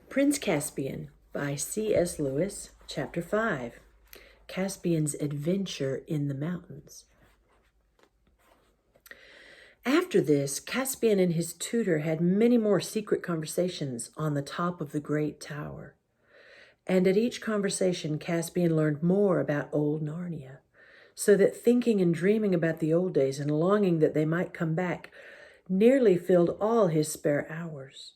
Prince Caspian by C.S. Lewis, Chapter 5, Caspian's Adventure in the Mountains. After this, Caspian and his tutor had many more secret conversations on the top of the great tower. And at each conversation, Caspian learned more about old Narnia, so that thinking and dreaming about the old days and longing that they might come back nearly filled all his spare hours.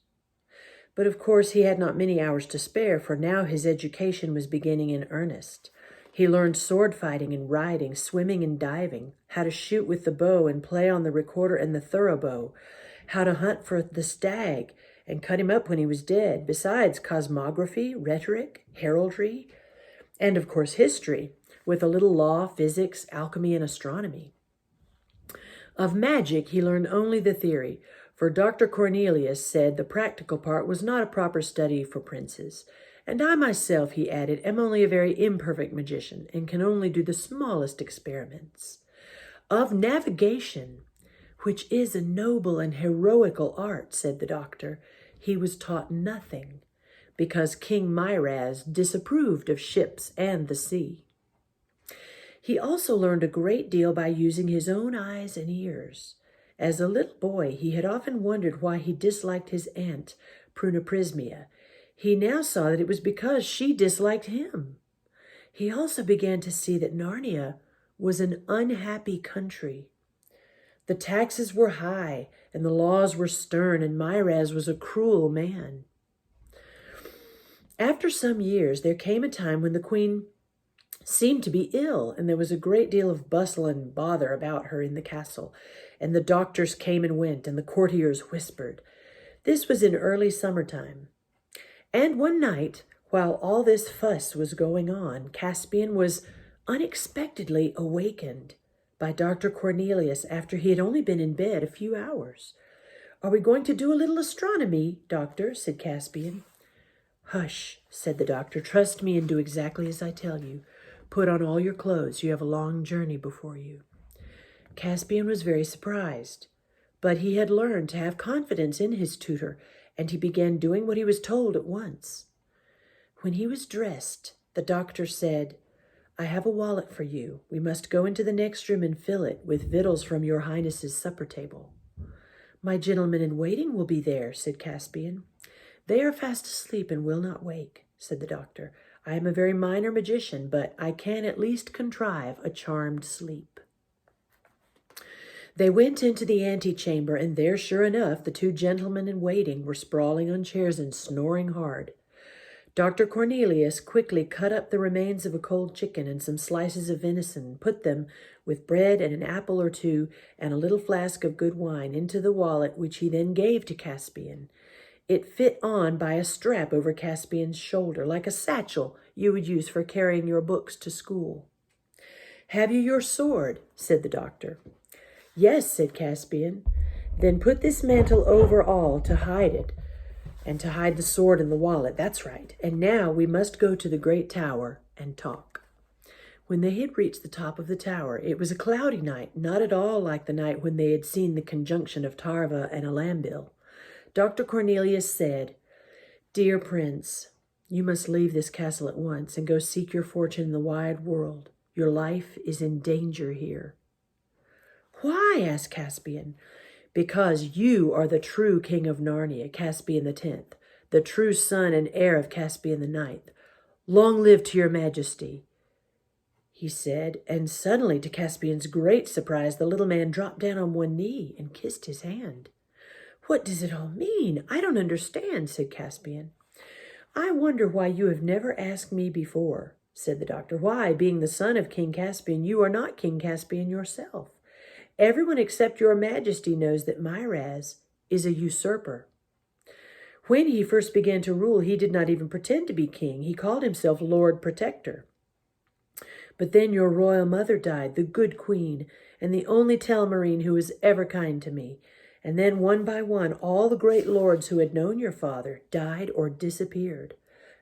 But of course he had not many hours to spare, for now his education was beginning in earnest. He learned sword fighting and riding, swimming and diving, how to shoot with the bow and play on the recorder and the thoroughbow, how to hunt for the stag and cut him up when he was dead, besides cosmography, rhetoric, heraldry, and of course history, with a little law, physics, alchemy, and astronomy. Of magic he learned only the theory, for Dr. Cornelius said the practical part was not a proper study for princes. And I myself, he added, am only a very imperfect magician and can only do the smallest experiments. Of navigation, which is a noble and heroical art, said the doctor, he was taught nothing, because King Myraz disapproved of ships and the sea. He also learned a great deal by using his own eyes and ears. As a little boy, he had often wondered why he disliked his aunt, Prunaprismia. He now saw that it was because she disliked him. He also began to see that Narnia was an unhappy country. The taxes were high, and the laws were stern, and Myraz was a cruel man. After some years, there came a time when the queen seemed to be ill, and there was a great deal of bustle and bother about her in the castle, and the doctors came and went, and the courtiers whispered. This was in early summertime. And one night, while all this fuss was going on, Caspian was unexpectedly awakened by Dr. Cornelius after he had only been in bed a few hours. Are we going to do a little astronomy, doctor? Said Caspian. Hush, said the doctor. Trust me and do exactly as I tell you. Put on all your clothes. You have a long journey before you. Caspian was very surprised, but he had learned to have confidence in his tutor, and he began doing what he was told at once. When he was dressed, the doctor said, I have a wallet for you. We must go into the next room and fill it with victuals from your Highness's supper table. My gentlemen in waiting will be there, said Caspian. They are fast asleep and will not wake, said the doctor. I am a very minor magician, but I can at least contrive a charmed sleep. They went into the antechamber, and there, sure enough, the two gentlemen in waiting were sprawling on chairs and snoring hard. Dr. Cornelius quickly cut up the remains of a cold chicken and some slices of venison, and put them, with bread and an apple or two and a little flask of good wine, into the wallet, which he then gave to Caspian. It fit on by a strap over Caspian's shoulder, like a satchel you would use for carrying your books to school. Have you your sword? Said the doctor. Yes, said Caspian. Then put this mantle over all to hide it, and to hide the sword in the wallet. That's right. And now we must go to the great tower and talk. When they had reached the top of the tower, it was a cloudy night, not at all like the night when they had seen the conjunction of Tarva and Alambil. Dr. Cornelius said, Dear Prince, you must leave this castle at once and go seek your fortune in the wide world. Your life is in danger here. Why? Asked Caspian. Because you are the true king of Narnia, Caspian X, the true son and heir of Caspian IX. Long live to your majesty, he said, and suddenly, to Caspian's great surprise, the little man dropped down on one knee and kissed his hand. What does it all mean? I don't understand, said Caspian. I wonder why you have never asked me before, said the doctor. Why, being the son of King Caspian, you are not King Caspian yourself. Everyone except your majesty knows that Myraz is a usurper. When he first began to rule, he did not even pretend to be king. He called himself Lord Protector. But then your royal mother died, the good queen, and the only Telmarine who was ever kind to me. And then one by one, all the great lords who had known your father died or disappeared.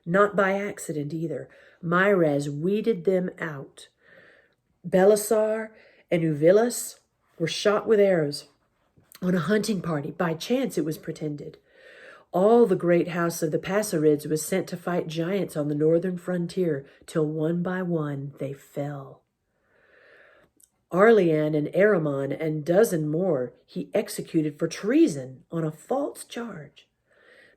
Not by accident either. Myraz weeded them out. Belisar and Uvilas were shot with arrows on a hunting party. By chance, it was pretended. All the great house of the Passerids was sent to fight giants on the northern frontier, till one by one they fell. Arlian and Aramon and a dozen more he executed for treason on a false charge.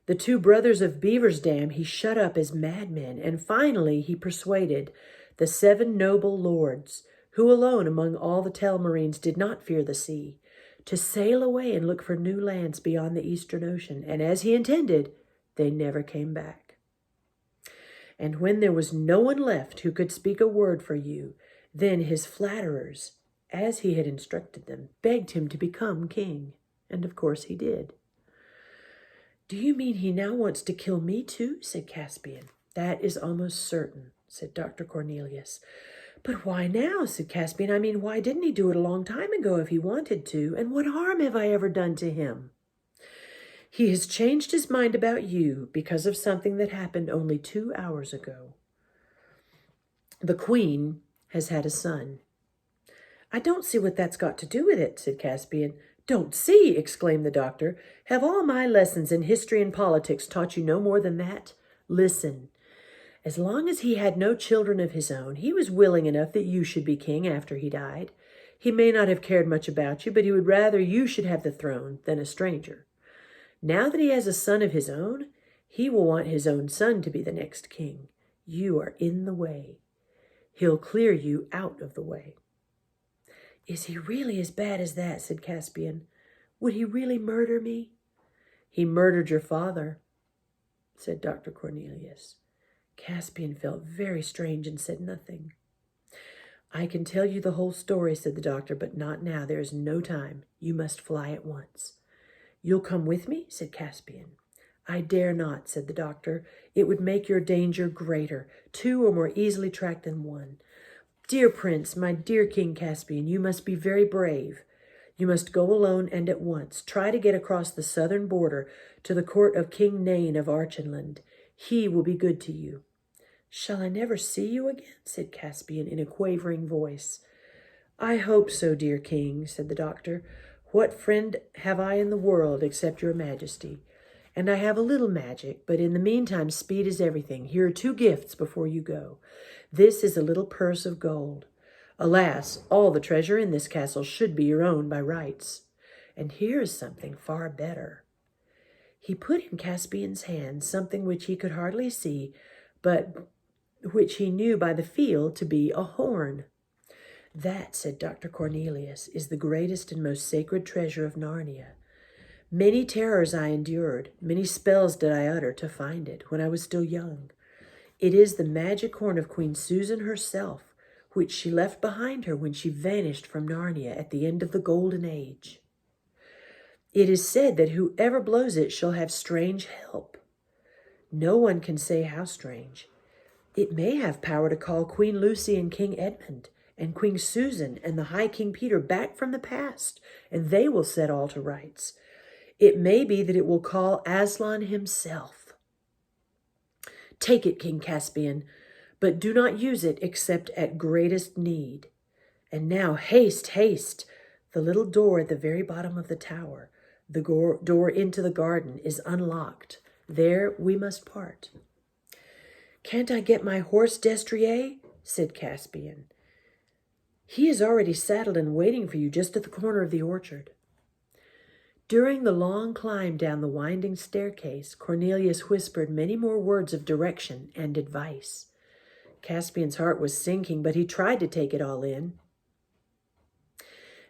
The 2 brothers of Beaver's Dam he shut up as madmen, and finally he persuaded the 7 noble lords, who alone among all the Telmarines did not fear the sea, to sail away and look for new lands beyond the Eastern Ocean, and as he intended, they never came back. And when there was no one left who could speak a word for you, then his flatterers, as he had instructed them, begged him to become king, and of course he did. "Do you mean he now wants to kill me too?" said Caspian. "That is almost certain," said Dr. Cornelius. "But why now?" said Caspian. "I mean, why didn't he do it a long time ago if he wanted to? And what harm have I ever done to him?" "He has changed his mind about you because of something that happened only 2 hours ago. The Queen has had a son." "I don't see what that's got to do with it," said Caspian. "Don't see!" exclaimed the doctor. "Have all my lessons in history and politics taught you no more than that? Listen. As long as he had no children of his own, he was willing enough that you should be king after he died. He may not have cared much about you, but he would rather you should have the throne than a stranger. Now that he has a son of his own, he will want his own son to be the next king. You are in the way. He'll clear you out of the way." "Is he really as bad as that?" said Caspian. "Would he really murder me?" "He murdered your father," said Dr. Cornelius. Caspian felt very strange and said nothing. "I can tell you the whole story," said the doctor, "but not now. There is no time. You must fly at once." "You'll come with me?" said Caspian. "I dare not," said the doctor. "It would make your danger greater. 2 are more easily tracked than 1. Dear Prince, my dear King Caspian, you must be very brave. You must go alone and at once. Try to get across the southern border to the court of King Nain of Archenland. He will be good to you." "Shall I never see you again?" said Caspian in a quavering voice. "I hope so, dear King," said the doctor. "What friend have I in the world except your Majesty? And I have a little magic, but in the meantime speed is everything. Here are 2 gifts before you go. This is a little purse of gold. Alas, all the treasure in this castle should be your own by rights. And here is something far better." He put in Caspian's hand something which he could hardly see, but which he knew by the feel to be a horn. "That," said Dr. Cornelius, "is the greatest and most sacred treasure of Narnia. Many terrors I endured, many spells did I utter to find it when I was still young. It is the magic horn of Queen Susan herself, which she left behind her when she vanished from Narnia at the end of the Golden Age. It is said that whoever blows it shall have strange help. No one can say how strange. It may have power to call Queen Lucy and King Edmund and Queen Susan and the High King Peter back from the past, and they will set all to rights. It may be that it will call Aslan himself. Take it, King Caspian, but do not use it except at greatest need. And now, haste, haste! The little door at the very bottom of the tower, the door into the garden, is unlocked. There we must part." "Can't I get my horse, Destrier?" said Caspian. "He is already saddled and waiting for you just at the corner of the orchard." During the long climb down the winding staircase, Cornelius whispered many more words of direction and advice. Caspian's heart was sinking, but he tried to take it all in.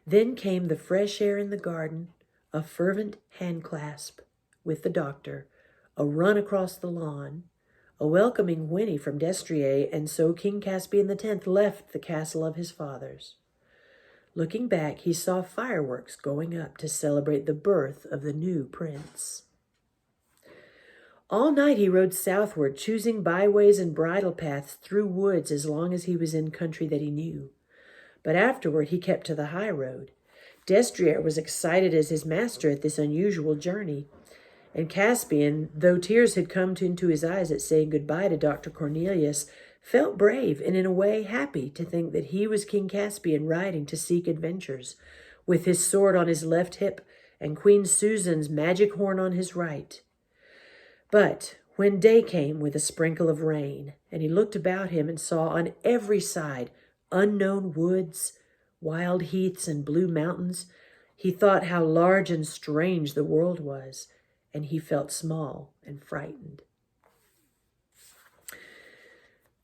Then came the fresh air in the garden, a fervent handclasp with the doctor, a run across the lawn, a welcoming whinny from Destrier, and so King Caspian X left the castle of his fathers. Looking back, he saw fireworks going up to celebrate the birth of the new prince. All night he rode southward, choosing byways and bridle paths through woods as long as he was in country that he knew. But afterward he kept to the high road. Destrier was excited as his master at this unusual journey, and Caspian, though tears had come into his eyes at saying goodbye to Dr. Cornelius, felt brave and in a way happy to think that he was King Caspian riding to seek adventures, with his sword on his left hip and Queen Susan's magic horn on his right. But when day came with a sprinkle of rain, and he looked about him and saw on every side unknown woods, wild heaths, and blue mountains, he thought how large and strange the world was, and he felt small and frightened.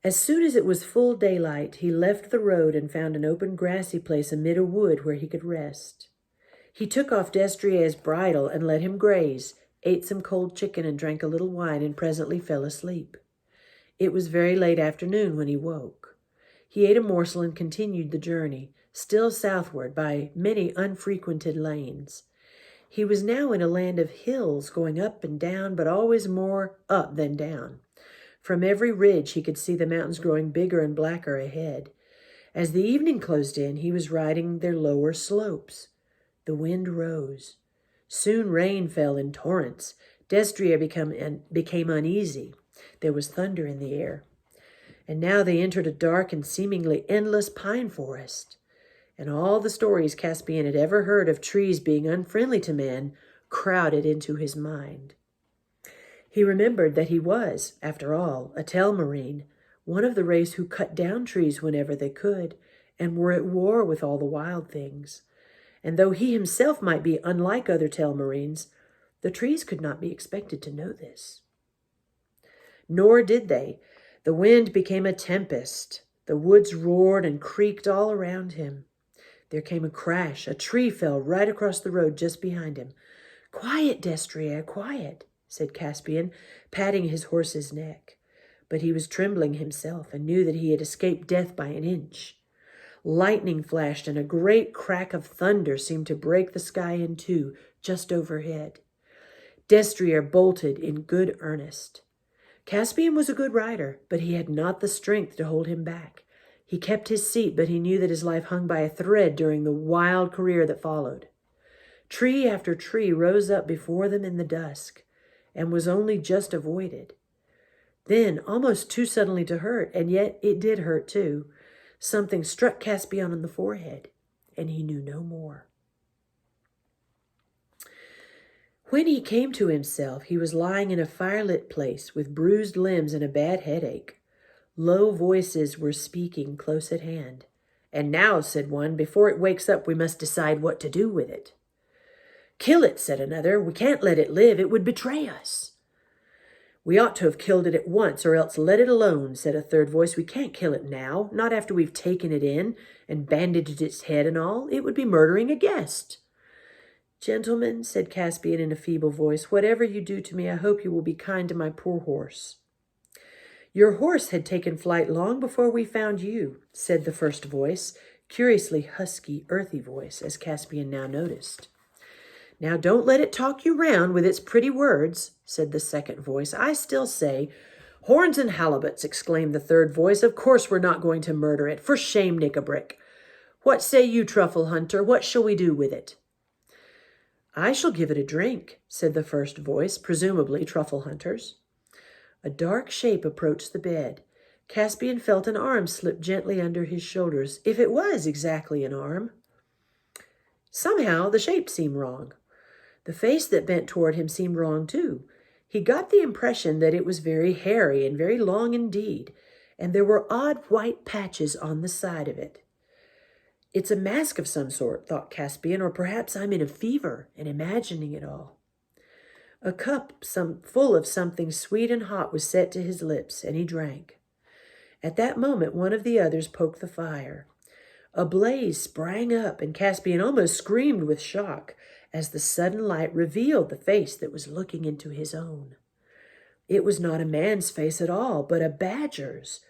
As soon as it was full daylight, he left the road and found an open grassy place amid a wood where he could rest. He took off Destrier's bridle and let him graze, ate some cold chicken and drank a little wine, and presently fell asleep. It was very late afternoon when he woke. He ate a morsel and continued the journey, still southward by many unfrequented lanes. He was now in a land of hills going up and down, but always more up than down. From every ridge he could see the mountains growing bigger and blacker ahead. As the evening closed in, he was riding their lower slopes. The wind rose. Soon rain fell in torrents. Destrier became uneasy. There was thunder in the air. And now they entered a dark and seemingly endless pine forest. And all the stories Caspian had ever heard of trees being unfriendly to men crowded into his mind. He remembered that he was, after all, a telmarine, one of the race who cut down trees whenever they could, and were at war with all the wild things. And though he himself might be unlike other telmarines, the trees could not be expected to know this. Nor did they. The wind became a tempest. The woods roared and creaked all around him. There came a crash. A tree fell right across the road just behind him. "Quiet, Destrier, quiet," said Caspian, patting his horse's neck. But he was trembling himself and knew that he had escaped death by an inch. Lightning flashed and a great crack of thunder seemed to break the sky in two just overhead. Destrier bolted in good earnest. Caspian was a good rider, but he had not the strength to hold him back. He kept his seat, but he knew that his life hung by a thread during the wild career that followed. Tree after tree rose up before them in the dusk, and was only just avoided. Then, almost too suddenly to hurt, and yet it did hurt too, something struck Caspian on the forehead, and he knew no more. When he came to himself, he was lying in a firelit place with bruised limbs and a bad headache. Low voices were speaking close at hand. "And now," said one, "before it wakes up, we must decide what to do with it." "Kill it," said another. "We can't let it live. It would betray us." "We ought to have killed it at once, or else let it alone," said a third voice. "We can't kill it now, not after we've taken it in and bandaged its head and all. It would be murdering a guest." "Gentlemen," said Caspian in a feeble voice, "whatever you do to me, I hope you will be kind to my poor horse." "Your horse had taken flight long before we found you," said the first voice, curiously husky, earthy voice, as Caspian now noticed. "Now don't let it talk you round with its pretty words," said the second voice. "I still say—" "Horns and halibuts," exclaimed the third voice. "Of course we're not going to murder it. For shame, Nick-a-brick. What say you, Truffle Hunter? What shall we do with it?" "I shall give it a drink," said the first voice, presumably Truffle Hunter's. A dark shape approached the bed. Caspian felt an arm slip gently under his shoulders, if it was exactly an arm. Somehow the shape seemed wrong. The face that bent toward him seemed wrong too. He got the impression that it was very hairy and very long indeed, and there were odd white patches on the side of it. "It's a mask of some sort," thought Caspian, "or perhaps I'm in a fever and imagining it all." A cup full of something sweet and hot was set to his lips, and he drank. At that moment, one of the others poked the fire. A blaze sprang up, and Caspian almost screamed with shock as the sudden light revealed the face that was looking into his own. It was not a man's face at all, but a badger's,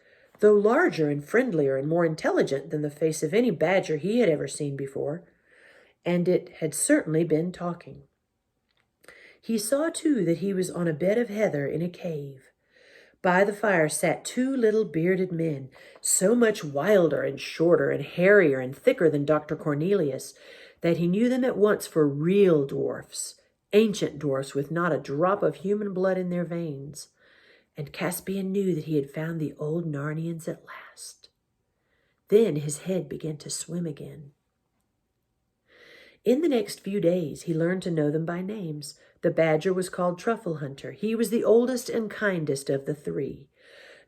though larger and friendlier and more intelligent than the face of any badger he had ever seen before, and it had certainly been talking. He saw, too, that he was on a bed of heather in a cave. By the fire sat two little bearded men, so much wilder and shorter and hairier and thicker than Dr. Cornelius that he knew them at once for real dwarfs, ancient dwarfs with not a drop of human blood in their veins. And Caspian knew that he had found the old Narnians at last. Then his head began to swim again. In the next few days, he learned to know them by names. The badger was called Truffle Hunter. He was the oldest and kindest of the three.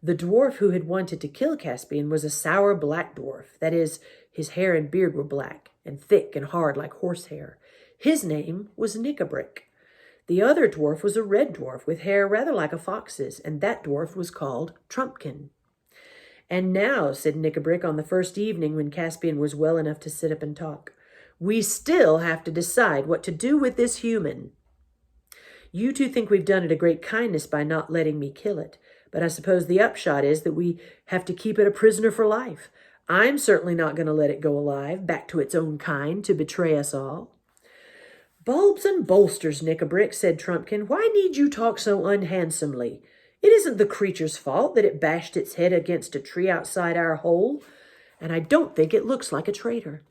The dwarf who had wanted to kill Caspian was a sour black dwarf. That is, his hair and beard were black and thick and hard like horsehair. His name was Nickabrick. The other dwarf was a red dwarf with hair rather like a fox's, and that dwarf was called Trumpkin. "And now," said Nickabrick on the first evening when Caspian was well enough to sit up and talk, "we still have to decide what to do with this human. You two think we've done it a great kindness by not letting me kill it, but I suppose the upshot is that we have to keep it a prisoner for life. I'm certainly not going to let it go alive, back to its own kind, to betray us all." "Bulbs and bolsters, Nickabrick," said Trumpkin. "Why need you talk so unhandsomely? It isn't the creature's fault that it bashed its head against a tree outside our hole, and I don't think it looks like a traitor."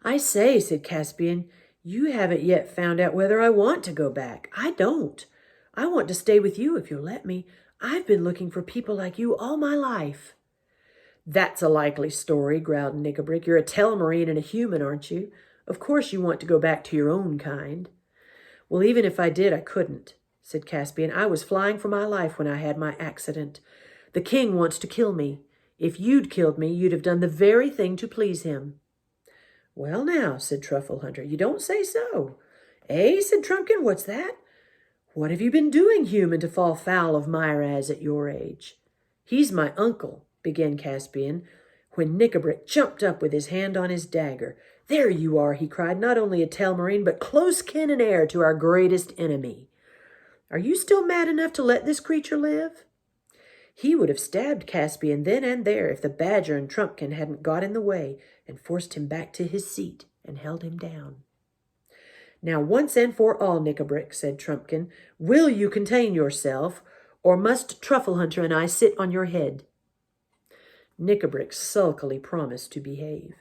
"I say," said Caspian, "you haven't yet found out whether I want to go back. I don't. I want to stay with you if you'll let me. I've been looking for people like you all my life." "That's a likely story," growled Nickabrick. "You're a telmarine and a human, aren't you? Of course you want to go back to your own kind." "Well, even if I did, I couldn't," said Caspian. "I was flying for my life when I had my accident. The king wants to kill me. If you'd killed me, you'd have done the very thing to please him." "Well now," said Truffle Hunter, "you don't say so." "Eh?" said Trumpkin. "What's that?" "What have you been doing, human, to fall foul of Myraz at your age?" "He's my uncle," began Caspian, when Nickabrick jumped up with his hand on his dagger. "There you are," he cried, "not only a telmarine, but close kin and heir to our greatest enemy. Are you still mad enough to let this creature live?" He would have stabbed Caspian then and there if the badger and Trumpkin hadn't got in the way and forced him back to his seat and held him down. "Now, once and for all, Nickabrick," said Trumpkin, "will you contain yourself, or must Truffle Hunter and I sit on your head?" Nickabrick sulkily promised to behave,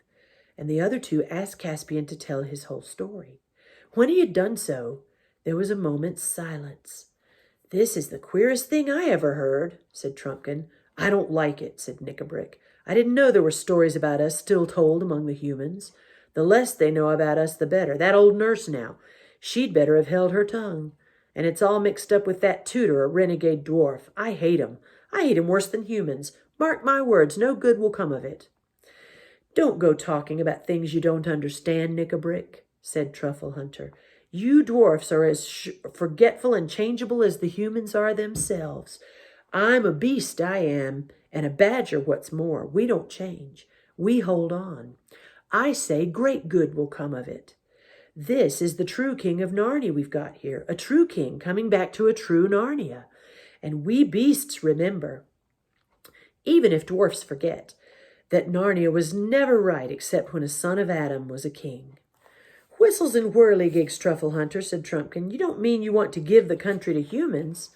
and the other two asked Caspian to tell his whole story. When he had done so, there was a moment's silence. "This is the queerest thing I ever heard," said Trumpkin. "I don't like it," said Nickabrick. "I didn't know there were stories about us still told among the humans. The less they know about us, the better. That old nurse now, she'd better have held her tongue. And it's all mixed up with that tutor, a renegade dwarf. I hate him. I hate him worse than humans. Mark my words, no good will come of it." "Don't go talking about things you don't understand, Nickabrick," said Truffle Hunter. "You dwarfs are as forgetful and changeable as the humans are themselves. I'm a beast, I am, and a badger, what's more. We don't change. We hold on. I say great good will come of it. This is the true king of Narnia we've got here, a true king coming back to a true Narnia. And we beasts remember, even if dwarfs forget, that Narnia was never right except when a son of Adam was a king." "Whistles and whirligigs, Truffle Hunter," said Trumpkin. "You don't mean you want to give the country to humans?"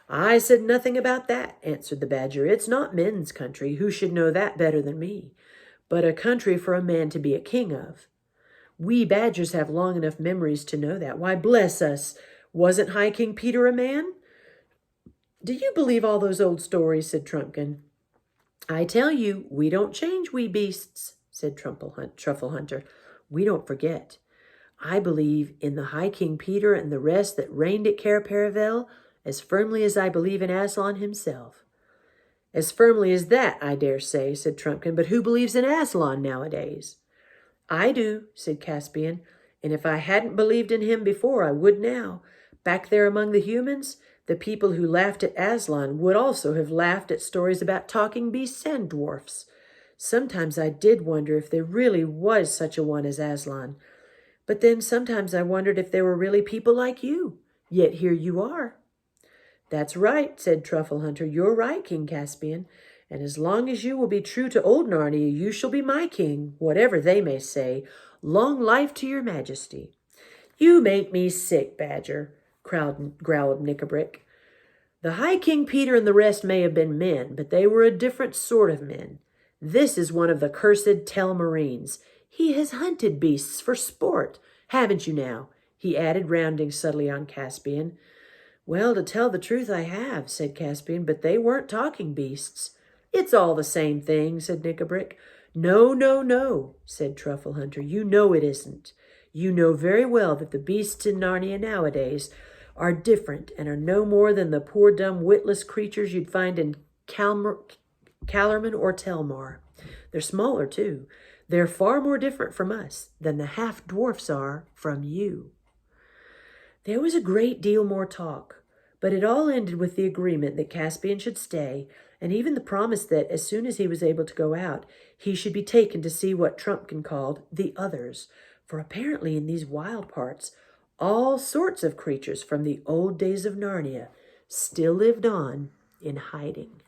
"I said nothing about that," answered the badger. "It's not men's country. Who should know that better than me? But a country for a man to be a king of. We badgers have long enough memories to know that. Why, bless us, wasn't High King Peter a man?" "Do you believe all those old stories?" said Trumpkin. "I tell you, we don't change, we beasts," said Truffle Hunter. "We don't forget. I believe in the High King Peter and the rest that reigned at Cair Paravel as firmly as I believe in Aslan himself." "As firmly as that, I dare say," said Trumpkin. "But who believes in Aslan nowadays?" "I do," said Caspian, "and if I hadn't believed in him before, I would now. Back there among the humans, the people who laughed at Aslan would also have laughed at stories about talking beasts and dwarfs. Sometimes I did wonder if there really was such a one as Aslan. But then sometimes I wondered if there were really people like you. Yet here you are." "That's right," said Truffle Hunter. "You're right, King Caspian. And as long as you will be true to old Narnia, you shall be my king, whatever they may say. Long life to your majesty." "You make me sick, badger," growled Nickabrick. "The High King Peter and the rest may have been men, but they were a different sort of men. This is one of the cursed telmarines. He has hunted beasts for sport, haven't you now?" he added, rounding subtly on Caspian. "Well, to tell the truth, I have," said Caspian, "but they weren't talking beasts." "It's all the same thing," said Nickabrick. "No, no, no," said Truffle Hunter. "You know it isn't. You know very well that the beasts in Narnia nowadays are different and are no more than the poor dumb witless creatures you'd find in Calormen or Telmar. They're smaller, too. They're far more different from us than the half-dwarfs are from you." There was a great deal more talk, but it all ended with the agreement that Caspian should stay, and even the promise that, as soon as he was able to go out, he should be taken to see what Trumpkin called the others, for apparently in these wild parts, all sorts of creatures from the old days of Narnia still lived on in hiding.